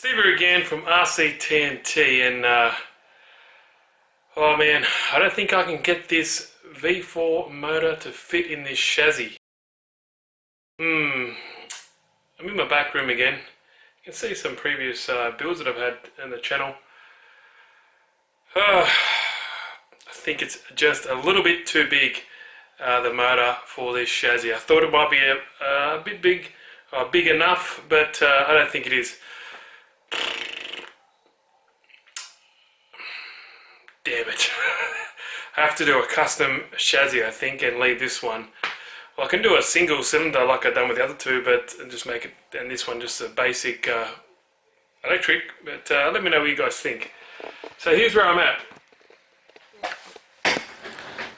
Steve here again from RC10T, and oh man, I don't think I can get this V4 motor to fit in this chassis. I'm in my back room again. You can see some previous builds that I've had on the channel. I think it's just a little bit too big, the motor for this chassis. I thought it might be a bit big, big enough, but I don't think it is. Damn it. I have to do a custom chassis, I think, and leave this one. Well, I can do a single cylinder like I've done with the other two, but just make it, and this one just a basic electric. But let me know what you guys think. So here's where I'm at.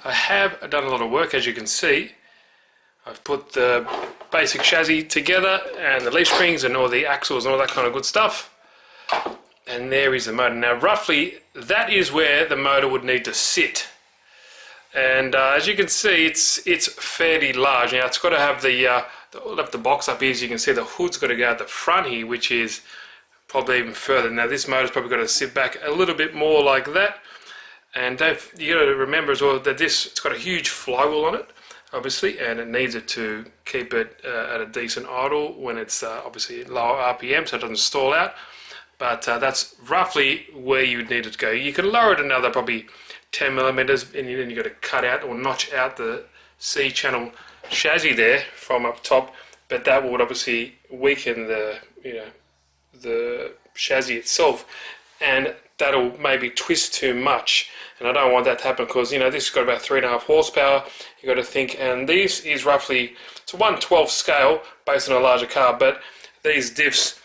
I have done a lot of work, as you can see. I've put the basic chassis together and the leaf springs and all the axles and all that kind of good stuff. And there is the motor. Now roughly that is where the motor would need to sit. And as you can see, it's fairly large. Now it's got to have the box up here. As you can see, the hood's got to go out the front here, which is probably even further. Now this motor's probably got to sit back a little bit more like that. And you got to remember as well that it's got a huge flywheel on it, obviously, and it needs it to keep it at a decent idle when it's obviously lower RPM, so it doesn't stall out. But that's roughly where you would need it to go. You can lower it another probably 10 millimeters, and then you've got to cut out or notch out the C channel chassis there from up top. But that would obviously weaken the chassis itself, and that'll maybe twist too much. And I don't want that to happen because this has got about 3.5 horsepower. You got to think, and this is roughly it's a 1/12 scale based on a larger car, but these diffs.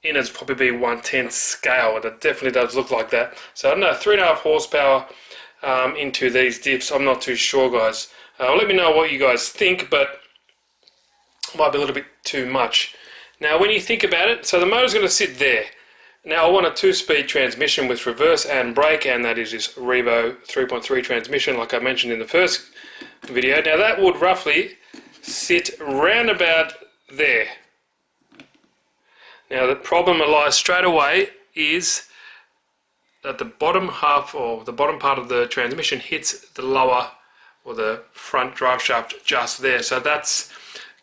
In it's probably be 1/10 scale, and it definitely does look like that. So I don't know, 3.5 horsepower into these dips. I'm not too sure, guys. Let me know what you guys think, but it might be a little bit too much. Now, when you think about it, so the motor's going to sit there. Now, I want a 2-speed transmission with reverse and brake, and that is this Revo 3.3 transmission, like I mentioned in the first video. Now, that would roughly sit round about there. Now the problem that lies straight away is that the bottom half or the bottom part of the transmission hits the lower or the front drive shaft just there, so that's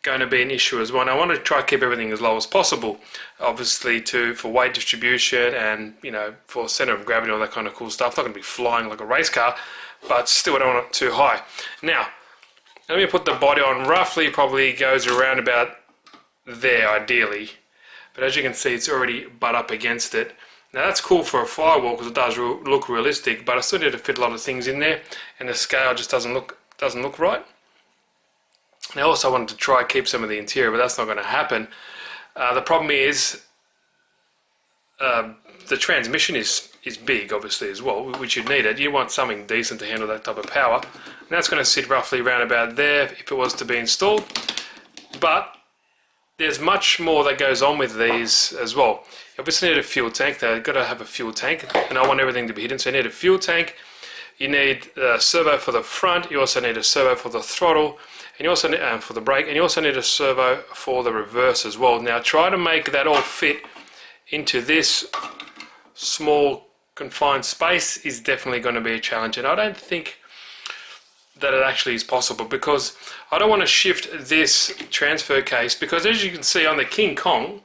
going to be an issue as well. And I want to try to keep everything as low as possible, obviously for weight distribution and for center of gravity and all that kind of cool stuff. Not going to be flying like a race car, but still I don't want it too high. Now let me put the body on. Roughly probably goes around about there ideally. But as you can see, it's already butt up against it. Now that's cool for a firewall because it does look realistic, but I still need to fit a lot of things in there, and the scale just doesn't look right. Now also I wanted to try keep some of the interior, but that's not going to happen. The problem is the transmission is big, obviously, as well, which you need it. You want something decent to handle that type of power, and that's going to sit roughly around about there if it was to be installed. But there's much more that goes on with these as well. You obviously need a fuel tank. They've got to have a fuel tank, and I want everything to be hidden. So you need a fuel tank, you need a servo for the front, you also need a servo for the throttle, and you also need for the brake, and you also need a servo for the reverse as well. Now try to make that all fit into this small confined space is definitely going to be a challenge, and I don't think that it actually is possible, because I don't want to shift this transfer case, because as you can see on the King Kong,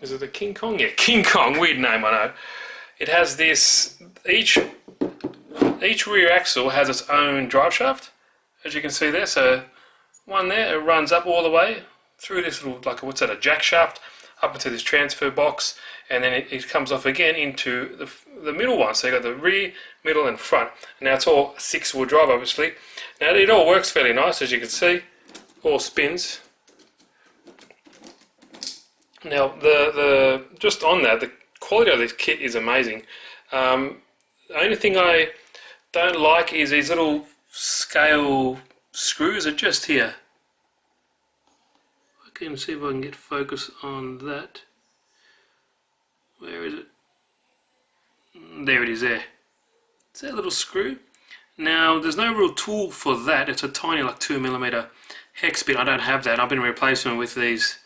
is it the King Kong? Yeah, King Kong, weird name I know. It has this, each rear axle has its own drive shaft, as you can see there. So one there, it runs up all the way through this little, like what's that, a jack shaft, up into this transfer box, and then it comes off again into the middle one. So you got the rear, middle and front. Now it's all 6-wheel drive, obviously. Now it all works fairly nice, as you can see, all spins. Now just on that, the quality of this kit is amazing. The only thing I don't like is these little scale screws are just here. I can see if I can get focus on that. Where is it? There it is there. It's that little screw. Now there's no real tool for that. It's a tiny like 2mm hex bit. I don't have that. I've been replacing them with these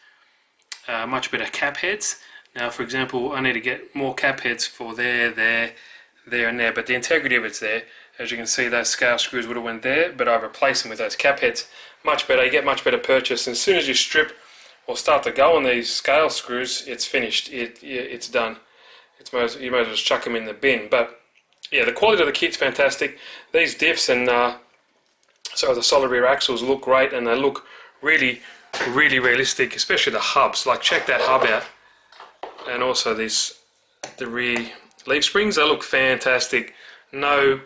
much better cap heads. Now, for example, I need to get more cap heads for there, and there, but the integrity of it's there. As you can see, those scale screws would have went there, but I've replaced them with those cap heads. Much better, you get much better purchase. And as soon as you strip or start to go on these scale screws, it's finished. It's done. You might as well just chuck them in the bin. But yeah, the quality of the kit's fantastic. These diffs and the solid rear axles look great, and they look really realistic, especially the hubs. Like, check that hub out, and also the rear leaf springs. They look fantastic. No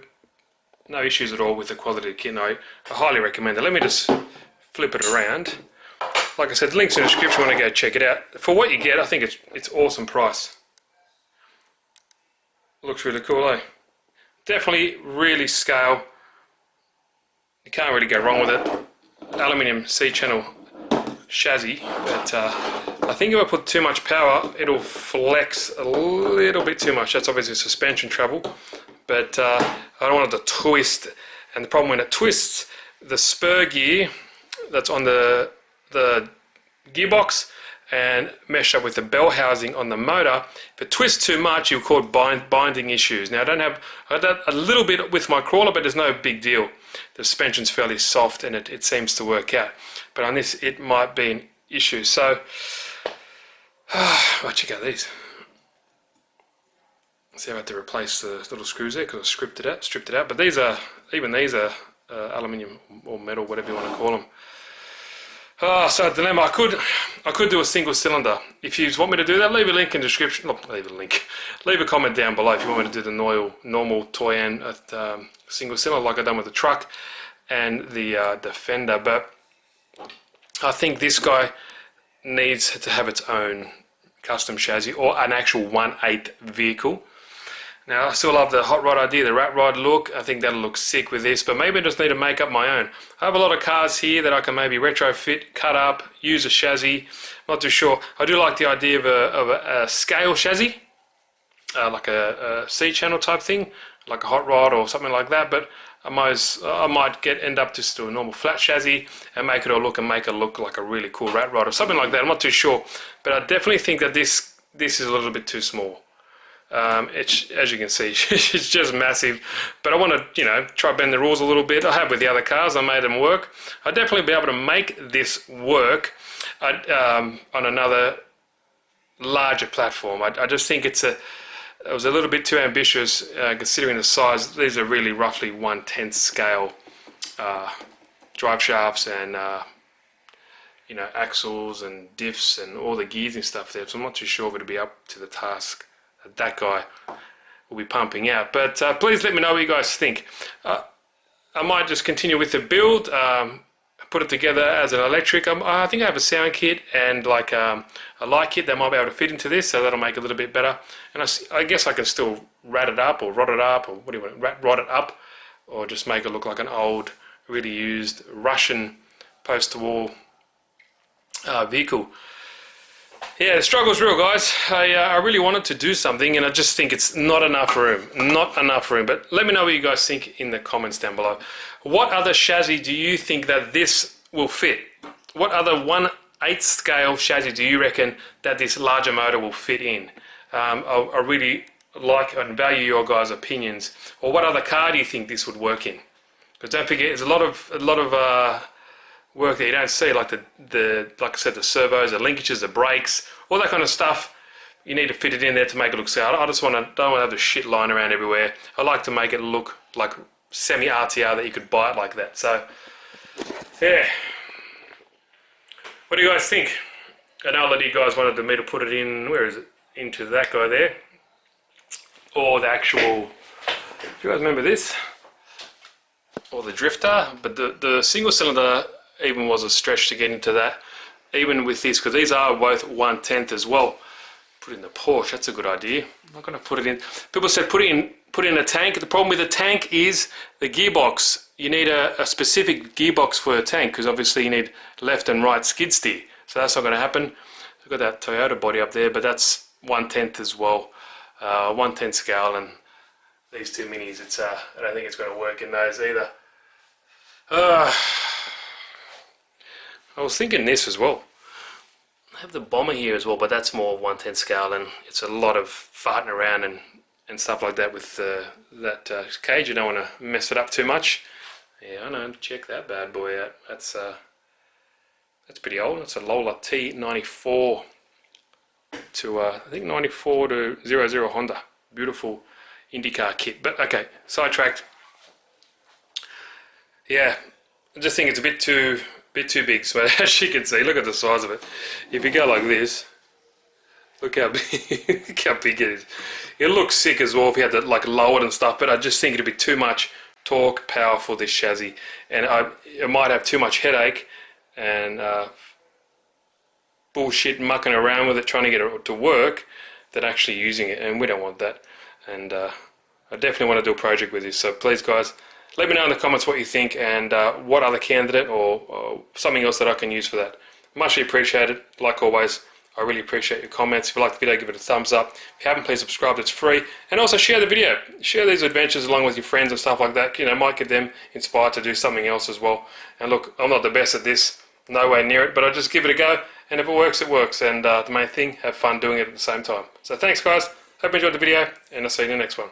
issues at all with the quality of the kit. No, I highly recommend it. Let me just flip it around. Like I said, the link's in the description when I go check it out. For what you get, I think it's awesome price. Looks really cool, eh? Definitely really scale. You can't really go wrong with it. Aluminium C-channel chassis, but I think if I put too much power, it'll flex a little bit too much. That's obviously suspension trouble, but I don't want it to twist. And the problem when it twists, the spur gear that's on the gearbox and mesh up with the bell housing on the motor, if it twists too much, you'll cause binding issues. Now, I had that a little bit with my crawler, but there's no big deal. The suspension's fairly soft and it seems to work out. But on this, it might be an issue. So, I'll check out these. See, I had to replace the little screws there because I stripped it out. But these are aluminium or metal, whatever you want to call them. So dilemma. I could do a single cylinder. If you want me to do that, leave a link in the description. Look, leave a comment down below if you want me to do the normal Toyan single cylinder like I've done with the truck and the Defender. But I think this guy needs to have its own custom chassis or an actual 1/8 vehicle. Now, I still love the hot rod idea, the rat rod look. I think that'll look sick with this, but maybe I just need to make up my own. I have a lot of cars here that I can maybe retrofit, cut up, use a chassis. Not too sure. I do like the idea of a scale chassis, like a C-channel type thing, like a hot rod or something like that, but I might end up just to a normal flat chassis and make it look like a really cool rat rod or something like that. I'm not too sure, but I definitely think that this is a little bit too small. As you can see, it's just massive, but I want to try bend the rules a little bit. I have with the other cars, I made them work. I'd definitely be able to make this work on another larger platform. I just think it was a little bit too ambitious considering the size. These are really roughly 1/10 scale drive shafts and axles and diffs and all the gears and stuff there, so I'm not too sure if it'll be up to the task that guy will be pumping out. But please let me know what you guys think. I might just continue with the build, put it together as an electric. I think I have a sound kit and like a light kit that might be able to fit into this, so that'll make it a little bit better. And I guess I can still rat it up or rod it up, or what do you want, rod it up, or just make it look like an old, really used Russian post-war vehicle. Yeah, the struggle's real, guys. I really wanted to do something, and I just think it's not enough room. But let me know what you guys think in the comments down below. What other chassis do you think that this will fit? What other 1/8 scale chassis do you reckon that this larger motor will fit in? I really like and value your guys' opinions. Or what other car do you think this would work in? Because don't forget, there's a lot of work that you don't see, like like I said, the servos, the linkages, the brakes, all that kind of stuff. You need to fit it in there to make it look scale. I just don't want to have the shit lying around everywhere. I like to make it look like semi RTR, that you could buy it like that. So yeah, what do you guys think? I know a lot of you guys wanted me to put it in, where is it, into that guy there, or the actual, do you guys remember this, or the drifter? But the single cylinder even was a stretch to get into that, even with this, because these are both 1/10 as well. Put it in the Porsche, that's a good idea. I'm not going to put it in. People said put it in a tank. The problem with the tank is the gearbox. You need a specific gearbox for a tank, because obviously you need left and right skid steer. So that's not going to happen. I've got that Toyota body up there, but that's 1/10 as well. 1/10 scale, and these two minis, I don't think it's going to work in those either. I was thinking this as well. I have the Bomber here as well, but that's more 1/10 scale, and it's a lot of farting around and stuff like that with that cage. You don't want to mess it up too much. Yeah, I know. Check that bad boy out. That's pretty old. It's a Lola T94 to I think 94 to 00 Honda. Beautiful IndyCar kit. But okay, sidetracked. Yeah, I just think it's a bit too big. So as you can see, look at the size of it. If you go like this, look how big, look how big it is. It looks sick as well if you had to like lower it and stuff. But I just think it'd be too much torque, power for this chassis, and it might have too much headache and bullshit mucking around with it trying to get it to work than actually using it, and we don't want that. And I definitely want to do a project with this, so please guys, let me know in the comments what you think and what other candidate or something else that I can use for that. Muchly appreciated. Like always, I really appreciate your comments. If you like the video, give it a thumbs up. If you haven't, please subscribe. It's free. And also share the video. Share these adventures along with your friends and stuff like that. You know, might get them inspired to do something else as well. And look, I'm not the best at this, nowhere near it, but I just give it a go. And if it works, it works. And the main thing, have fun doing it at the same time. So thanks guys. Hope you enjoyed the video, and I'll see you in the next one.